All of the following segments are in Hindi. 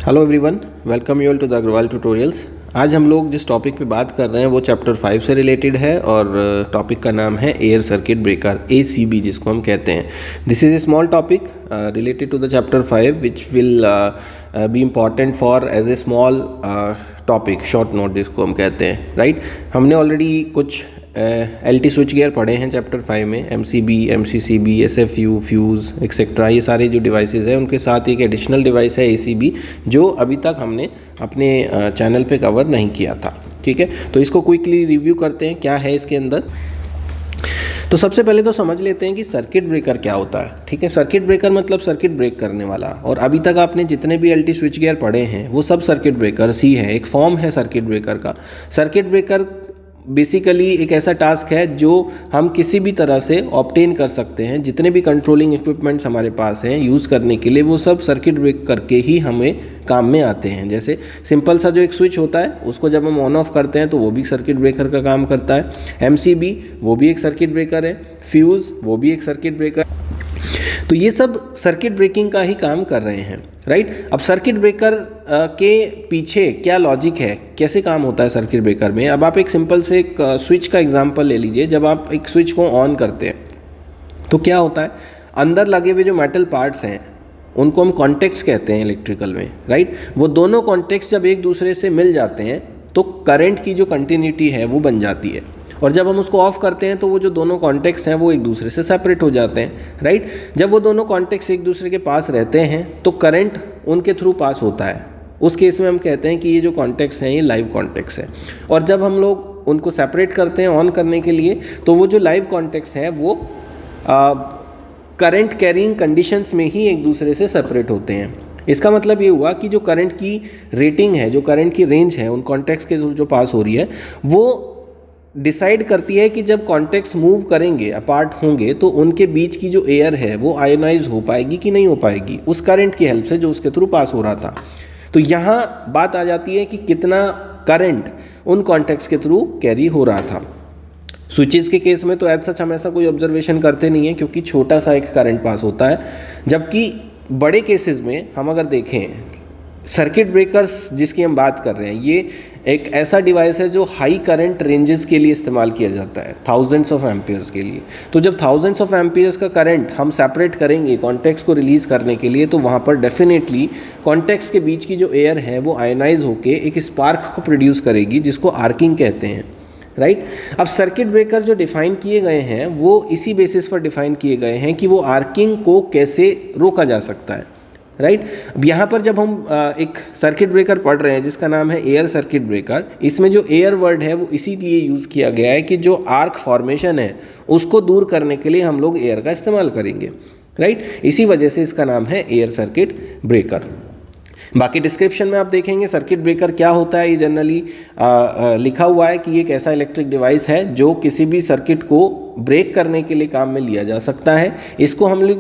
Hello everyone, welcome you all to the Agarwal tutorials. आज हम लोग जिस टॉपिक पे बात कर रहे हैं वो चैप्टर 5 से रिलेटेड है और टॉपिक का नाम है एयर सर्किट ब्रेकर, ACB जिसको हम कहते हैं। This is a small topic related to the chapter 5 which will be important for as a small topic, short note जिसको हम कहते हैं, राइट। हमने ऑलरेडी कुछ LT स्विच गियर पढ़े हैं चैप्टर 5 में, MCB, MCCB, SFU, fuse etcetera, ये सारे जो डिवाइसेस हैं उनके साथ एक एडिशनल डिवाइस है ACB जो अभी तक हमने अपने चैनल पे कवर नहीं किया था। ठीक है, तो इसको क्विकली रिव्यू करते हैं क्या है इसके अंदर। तो सबसे पहले तो समझ लेते हैं कि सर्किट ब्रेकर क्या होता है। ठीक है, सर्किट ब्रेकर मतलब सर्किट ब्रेक करने वाला। और अभी तक आपने जितने भी LT स्विच गियर पढ़े हैं वो सब सर्किट ब्रेकर्स ही है, एक फॉर्म है सर्किट ब्रेकर का। सर्किट ब्रेकर बेसिकली एक ऐसा टास्क है जो हम किसी भी तरह से ऑब्टेन कर सकते हैं। जितने भी कंट्रोलिंग इक्विपमेंट्स हमारे पास हैं यूज़ करने के लिए, वो सब सर्किट ब्रेक करके ही हमें काम में आते हैं। जैसे सिंपल सा जो एक स्विच होता है उसको जब हम ऑन ऑफ करते हैं तो वो भी सर्किट ब्रेकर का काम करता है। MCB वो भी एक सर्किट ब्रेकर है, फ्यूज़ वो भी एक सर्किट ब्रेकर। तो ये सब सर्किट ब्रेकिंग का ही काम कर रहे हैं, राइट। अब सर्किट ब्रेकर के पीछे क्या लॉजिक है, कैसे काम होता है सर्किट ब्रेकर में। अब आप एक सिंपल से एक स्विच का एग्जांपल ले लीजिए। जब आप एक स्विच को ऑन करते हैं तो क्या होता है, अंदर लगे हुए जो मेटल पार्ट्स हैं उनको हम कॉन्टेक्ट्स कहते हैं इलेक्ट्रिकल में, राइट। वो दोनों कॉन्टेक्ट्स जब एक दूसरे से मिल जाते हैं तो करंट की जो कंटिन्यूटी है वो बन जाती है। और जब हम उसको ऑफ करते हैं तो वो जो दोनों कॉन्टेक्ट्स हैं वो एक दूसरे से सेपरेट हो जाते हैं, राइट। जब वो दोनों कॉन्टेक्ट्स एक दूसरे के पास रहते हैं तो करंट उनके थ्रू पास होता है। उस केस में हम कहते हैं कि ये जो कॉन्टेक्ट्स हैं ये लाइव कॉन्टेक्ट्स हैं। और जब हम लोग उनको सेपरेट करते हैं ऑन करने के लिए तो वो जो लाइव कॉन्टेक्ट्स हैं वो करंट कैरिंग कंडीशंस में ही एक दूसरे से सेपरेट होते हैं। इसका मतलब ये हुआ कि जो करंट की रेटिंग है, जो करंट की रेंज है उन कॉन्टेक्ट्स के जो पास हो रही है, वो डिसाइड करती है कि जब कॉन्टेक्ट्स मूव करेंगे, अपार्ट होंगे, तो उनके बीच की जो एयर है वो आयोनाइज हो पाएगी कि नहीं हो पाएगी, उस करंट की हेल्प से जो उसके थ्रू पास हो रहा था। तो यहाँ बात आ जाती है कि कितना करंट उन कॉन्टेक्ट्स के थ्रू कैरी हो रहा था। स्विचेस के केस में तो एज सच हम ऐसा कोई ऑब्जर्वेशन करते नहीं है क्योंकि छोटा सा एक करंट पास होता है। जबकि बड़े केसेस में हम अगर देखें, सर्किट ब्रेकर्स जिसकी हम बात कर रहे हैं ये एक ऐसा डिवाइस है जो हाई करंट रेंजेस के लिए इस्तेमाल किया जाता है, थाउजेंड्स ऑफ एम्पियर्स के लिए। तो जब थाउजेंड्स ऑफ एम्पियर्स का करंट हम सेपरेट करेंगे कॉन्टेक्ट्स को रिलीज़ करने के लिए, तो वहाँ पर डेफिनेटली कॉन्टेक्ट्स के बीच की जो एयर है वो आयोनाइज होकर एक स्पार्क को प्रोड्यूस करेगी जिसको आर्किंग कहते हैं, राइट। अब सर्किट ब्रेकर जो डिफाइन किए गए हैं वो इसी बेसिस पर डिफाइन किए गए हैं कि वो आर्किंग को कैसे रोका जा सकता है, राइट। अब यहाँ पर जब हम एक सर्किट ब्रेकर पढ़ रहे हैं जिसका नाम है एयर सर्किट ब्रेकर, इसमें जो एयर वर्ड है वो इसीलिए यूज़ किया गया है कि जो आर्क फॉर्मेशन है उसको दूर करने के लिए हम लोग एयर का इस्तेमाल करेंगे, राइट। इसी वजह से इसका नाम है एयर सर्किट ब्रेकर। बाकी डिस्क्रिप्शन में आप देखेंगे सर्किट ब्रेकर क्या होता है। ये जनरली लिखा हुआ है कि ये एक ऐसा इलेक्ट्रिक डिवाइस है जो किसी भी सर्किट को ब्रेक करने के लिए काम में लिया जा सकता है। इसको हम लोग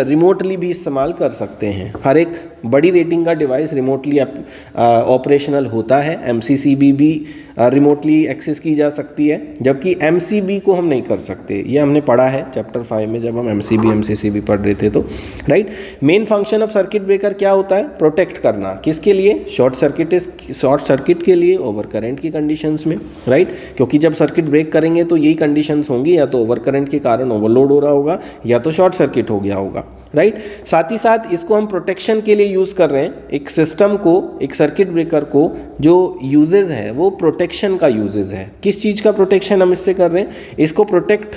रिमोटली भी इस्तेमाल कर सकते हैं। हर एक बड़ी रेटिंग का डिवाइस रिमोटली ऑपरेशनल होता है। MCCB भी रिमोटली एक्सेस की जा सकती है, जबकि MCB को हम नहीं कर सकते। ये हमने पढ़ा है चैप्टर 5 में जब हम MCB MCCB पढ़ रहे थे तो, right. Main function of circuit breaker क्या होता है, प्रोटेक्ट करना। किसके लिए, शॉर्ट सर्किट के लिए, ओवर करंट की कंडीशंस में, राइट। क्योंकि जब सर्किट ब्रेक करेंगे तो यही कंडीशंस होंगी, या तो ओवर करंट के कारण ओवरलोड हो रहा होगा या तो शॉर्ट सर्किट हो गया होगा, राइट। साथ ही साथ इसको हम प्रोटेक्शन के लिए यूज़ कर रहे हैं। एक सिस्टम को, एक सर्किट ब्रेकर को जो यूजेज है वो प्रोटेक्शन का यूजेज है। किस चीज़ का प्रोटेक्शन हम इससे कर रहे हैं, इसको प्रोटेक्ट,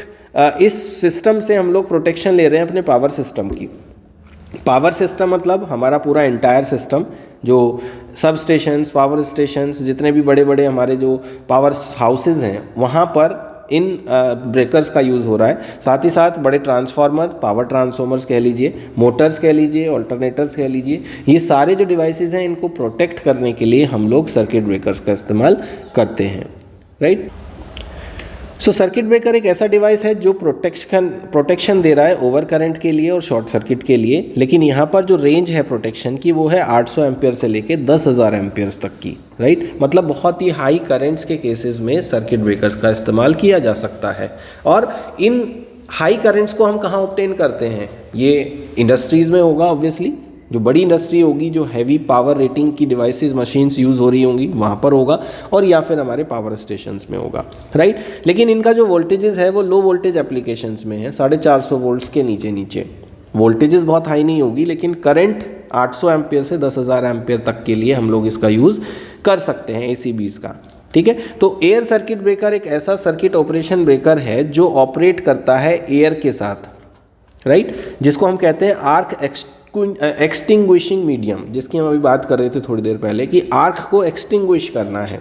इस सिस्टम से हम लोग प्रोटेक्शन ले रहे हैं अपने पावर सिस्टम की। पावर सिस्टम मतलब हमारा पूरा एंटायर सिस्टम, जो सब स्टेशंस, पावर स्टेशंस, जितने भी बड़े बड़े हमारे जो पावर हाउसेज हैं वहाँ पर इन ब्रेकर्स का यूज़ हो रहा है। साथ ही साथ बड़े ट्रांसफार्मर, पावर ट्रांसफार्मर्स कह लीजिए, मोटर्स कह लीजिए, ऑल्टरनेटर्स कह लीजिए, ये सारे जो डिवाइसेस हैं इनको प्रोटेक्ट करने के लिए हम लोग सर्किट ब्रेकर्स का इस्तेमाल करते हैं, राइट। सो सर्किट ब्रेकर एक ऐसा डिवाइस है जो प्रोटेक्शन दे रहा है ओवर करंट के लिए और शॉर्ट सर्किट के लिए। लेकिन यहाँ पर जो रेंज है प्रोटेक्शन की वो है 800 एम्पियर से लेके 10,000 एम्पियर्स तक की, राइट। मतलब बहुत ही हाई करंट्स के केसेस में सर्किट ब्रेकर्स का इस्तेमाल किया जा सकता है। और इन हाई करंट्स को हम कहाँ ऑब्टेन करते हैं, ये इंडस्ट्रीज़ में होगा ऑब्वियसली, जो बड़ी इंडस्ट्री होगी, जो हैवी पावर रेटिंग की डिवाइसेस मशीन्स यूज़ हो रही होंगी वहाँ पर होगा, और या फिर हमारे पावर स्टेशंस में होगा, राइट। लेकिन इनका जो वोल्टेजेस है वो लो वोल्टेज एप्लीकेशंस में है, 450 वोल्ट्स के नीचे नीचे। वोल्टेजेस बहुत हाई नहीं होगी, लेकिन करंट 800 एम्पियर से 10,000 एम्पियर तक के लिए हम लोग इसका यूज़ कर सकते हैं ACBs का, ठीक है। तो एयर सर्किट ब्रेकर एक ऐसा सर्किट ऑपरेशन ब्रेकर है जो ऑपरेट करता है एयर के साथ, राइट, जिसको हम कहते हैं आर्क एक्सटिंग्विशिंग मीडियम, जिसकी हम अभी बात कर रहे थे थोड़ी देर पहले कि आर्क को एक्सटिंग्विश करना है,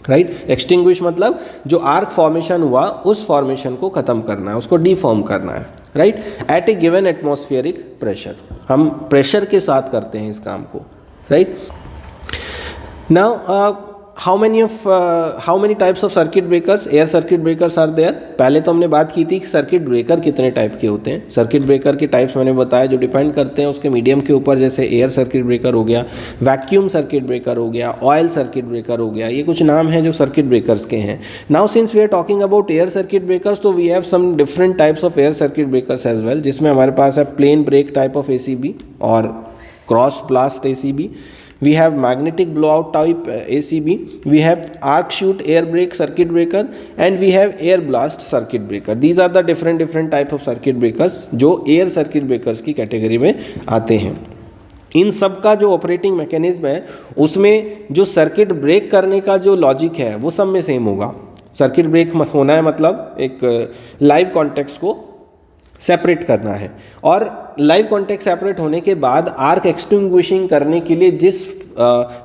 राइट। एक्सटिंग्विश मतलब जो आर्क फॉर्मेशन हुआ उस फॉर्मेशन को ख़त्म करना है, उसको डीफॉर्म करना है, right, at a given atmospheric pressure. हम प्रेशर के साथ करते हैं इस काम को, right. Now how many types of circuit breakers, air circuit breakers are there. पहले तो हमने बात की थी कि सर्किट ब्रेकर कितने टाइप के होते हैं। सर्किट ब्रेकर के टाइप्स मैंने बताया जो डिपेंड करते हैं उसके मीडियम के ऊपर, जैसे एयर सर्किट ब्रेकर हो गया, वैक्यूम सर्किट ब्रेकर हो गया, ऑयल सर्किट ब्रेकर हो गया। ये कुछ नाम हैं जो सर्किट ब्रेकर्स के हैं। Now since we are talking about air circuit breakers, तो we have some different types of air circuit breakers as well, जिसमें हमारे पास है plain break type of ACB और cross blast ACB. We have magnetic blowout type ACB, we have arc shoot air brake circuit breaker, and we have air blast circuit breaker. These are the different type of circuit breakers जो air circuit breakers की कैटेगरी में आते हैं। इन सब का जो ऑपरेटिंग मैकेनिज्म है उसमें जो सर्किट ब्रेक करने का जो लॉजिक है वो सब में सेम होगा। सर्किट ब्रेक होना है मतलब एक लाइव कॉन्टेक्स्ट को सेपरेट करना है, और लाइव कॉन्टेक्ट सेपरेट होने के बाद आर्क एक्सटिंग्विशिंग करने के लिए जिस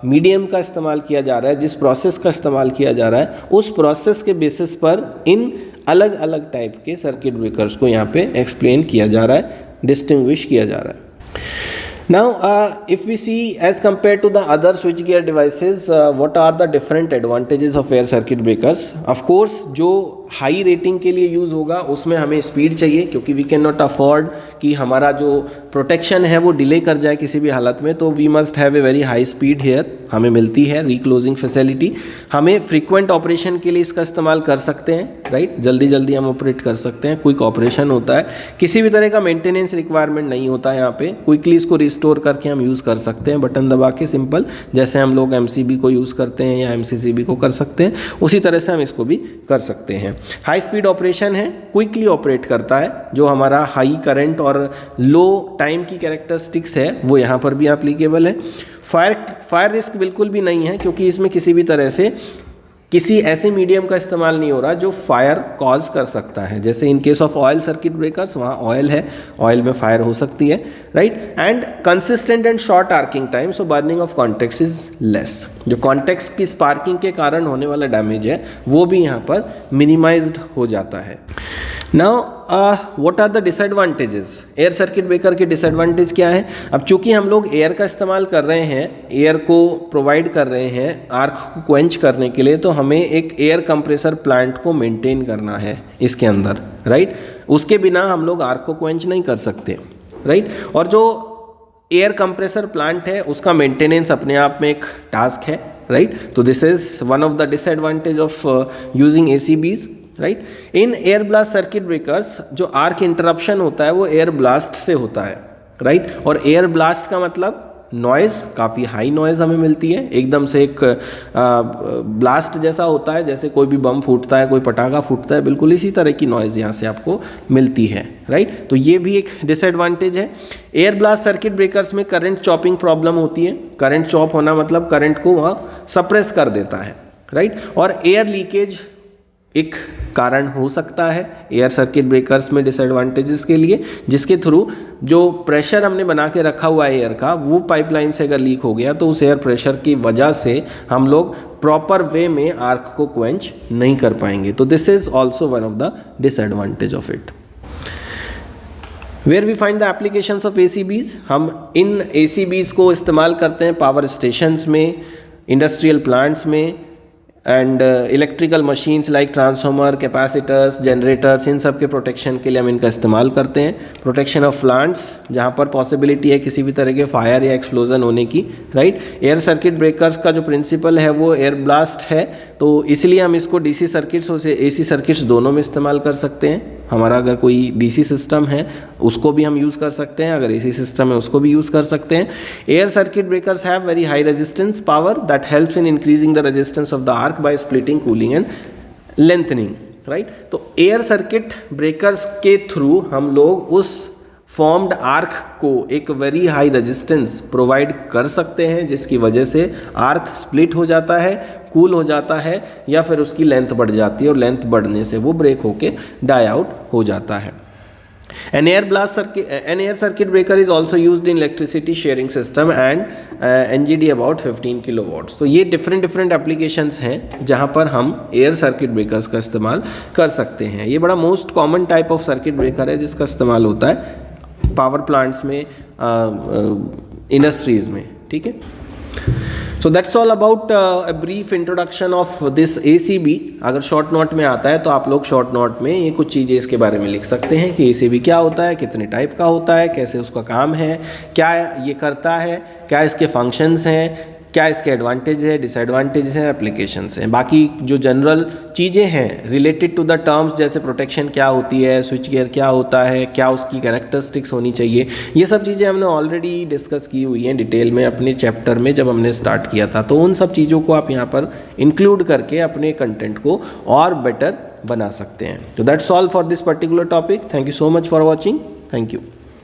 मीडियम का इस्तेमाल किया जा रहा है, जिस प्रोसेस का इस्तेमाल किया जा रहा है, उस प्रोसेस के बेसिस पर इन अलग अलग टाइप के सर्किट ब्रेकर्स को यहाँ पे एक्सप्लेन किया जा रहा है, डिस्टिंग्विश किया जा रहा है। Now, if we see as compared to the other switchgear devices, what are the different advantages of air circuit breakers? Of course, जो हाई रेटिंग के लिए यूज़ होगा उसमें हमें स्पीड चाहिए, क्योंकि वी कैन नॉट अफोर्ड कि हमारा जो प्रोटेक्शन है वो डिले कर जाए किसी भी हालत में, तो we must have a very high speed here हमें मिलती है, रिक्लोजिंग फैसिलिटी। हमें फ्रीक्वेंट ऑपरेशन के लिए इसका इस्तेमाल कर सकते हैं, राइट, जल्दी जल्दी हम ऑपरेट कर सकते हैं, क्विक ऑपरेशन होता है, किसी भी तरह का मेंटेनेंस रिक्वायरमेंट नहीं होता है यहाँ पे, क्विकली इसको रिस्टोर करके हम यूज़ कर सकते हैं बटन दबा के, सिंपल, जैसे हम लोग MCB को यूज़ करते हैं या MCCB को कर सकते हैं, उसी तरह से हम इसको भी कर सकते हैं। हाई स्पीड ऑपरेशन है, क्विकली ऑपरेट करता है, जो हमारा हाई करंट और लो टाइम की कैरेक्टरिस्टिक्स है वो यहाँ पर भी एप्लीकेबल है। फायर रिस्क बिल्कुल भी नहीं है, क्योंकि इसमें किसी भी तरह से किसी ऐसे मीडियम का इस्तेमाल नहीं हो रहा जो फायर कॉज कर सकता है। जैसे in case of oil circuit breakers, वहाँ ऑयल है, ऑयल में फायर हो सकती है, right. And consistent and short arcing time, so burning of contacts is less. जो कॉन्टेक्ट्स की स्पार्किंग के कारण होने वाला डैमेज है वो भी यहाँ पर मिनिमाइज्ड हो जाता है। Now what are the disadvantages? Air circuit breaker के डिसएडवांटेज क्या है? अब चूंकि हम लोग एयर का इस्तेमाल कर रहे हैं, एयर को प्रोवाइड कर रहे हैं आर्क को क्वेंच करने के लिए, तो हमें एक एयर कंप्रेसर प्लांट को मेंटेन करना है इसके अंदर, राइट। उसके बिना हम लोग आर्क को क्वेंच नहीं कर सकते, राइट। और जो एयर कंप्रेसर प्लांट है उसका मेंटेनेंस अपने आप में एक टास्क है, राइट। तो this is one of the disadvantage of using ACBs, right. In air blast circuit breakers जो आर्क इंटरप्शन होता है वो एयर ब्लास्ट से होता है, राइट। और एयर ब्लास्ट का मतलब नॉइज़, काफ़ी हाई नॉइज़ हमें मिलती है, एकदम से एक ब्लास्ट जैसा होता है, जैसे कोई भी बम फूटता है, कोई पटाखा फूटता है, बिल्कुल इसी तरह की नॉइज़ यहाँ से आपको मिलती है, राइट। तो ये भी एक डिसएडवांटेज है। एयर ब्लास्ट सर्किट ब्रेकर्स में करंट चॉपिंग प्रॉब्लम होती है। करंट चॉप होना मतलब करंट को वह सप्रेस कर देता है, राइट। और एयर लीकेज एक कारण हो सकता है एयर सर्किट ब्रेकर्स में डिसएडवांटेजेस के लिए, जिसके थ्रू जो प्रेशर हमने बना के रखा हुआ है एयर का, वो पाइपलाइन से अगर लीक हो गया तो उस एयर प्रेशर की वजह से हम लोग प्रॉपर वे में आर्क को क्वेंच नहीं कर पाएंगे। तो this is also one of the disadvantage of it. Where we find the applications of ACBs? हम इन ACBs को इस्तेमाल करते हैं पावर स्टेशंस में, इंडस्ट्रियल प्लांट्स में, and electrical machines like transformer, capacitors, generators, इन सब के प्रोटेक्शन के लिए हम इनका इस्तेमाल करते हैं। प्रोटेक्शन ऑफ प्लांट्स, जहाँ पर पॉसिबिलिटी है किसी भी तरह के फायर या एक्सप्लोजन होने की, राइट। एयर सर्किट ब्रेकर्स का जो प्रिंसिपल है वो एयर ब्लास्ट है, तो इसलिए हम इसको DC सर्किट्स और AC सर्किट्स दोनों में इस्तेमाल कर सकते हैं। हमारा अगर कोई डीसी सिस्टम है उसको भी हम यूज़ कर सकते हैं, अगर एसी सिस्टम है उसको भी यूज़ कर सकते हैं। Air circuit breakers have very high resistance power that helps in increasing the resistance of the arc by splitting, cooling and lengthening, right. तो एयर सर्किट ब्रेकर्स के थ्रू हम लोग उस फॉर्म्ड आर्क को एक वेरी हाई रेजिस्टेंस प्रोवाइड कर सकते हैं, जिसकी वजह से आर्क स्प्लिट हो जाता है, कूल हो जाता है, या फिर उसकी लेंथ बढ़ जाती है और लेंथ बढ़ने से वो ब्रेक होके डाई आउट हो जाता है। An air circuit breaker is also used in electricity sharing system and NGD about 15 kilowatts। तो ये डिफरेंट एप्लीकेशंस हैं जहाँ पर हम एयर सर्किट ब्रेकर्स का इस्तेमाल कर सकते हैं। ये बड़ा most common type of circuit breaker है जिसका इस्तेमाल होता है पावर प्लांट्स में, इंडस्ट्रीज़ में, ठीक है। So that's all about a brief introduction of this ACB। अगर शॉर्ट नोट में आता है तो आप लोग शॉर्ट नोट में ये कुछ चीज़ें इसके बारे में लिख सकते हैं कि ACB क्या होता है, कितने टाइप का होता है, कैसे उसका काम है, क्या ये करता है, क्या इसके फंक्शंस हैं, क्या इसके एडवांटेज है, डिसएडवांटेज है, एप्लीकेशंस हैं। बाकी जो जनरल चीज़ें हैं रिलेटेड टू द टर्म्स, जैसे प्रोटेक्शन क्या होती है, स्विच गियर क्या होता है, क्या उसकी कैरेक्टरिस्टिक्स होनी चाहिए, ये सब चीज़ें हमने ऑलरेडी डिस्कस की हुई हैं डिटेल में अपने चैप्टर में जब हमने स्टार्ट किया था। तो उन सब चीज़ों को आप यहाँ पर इंक्लूड करके अपने कंटेंट को और बेटर बना सकते हैं। तो that's all for this particular topic. Thank you so much for watching. Thank you.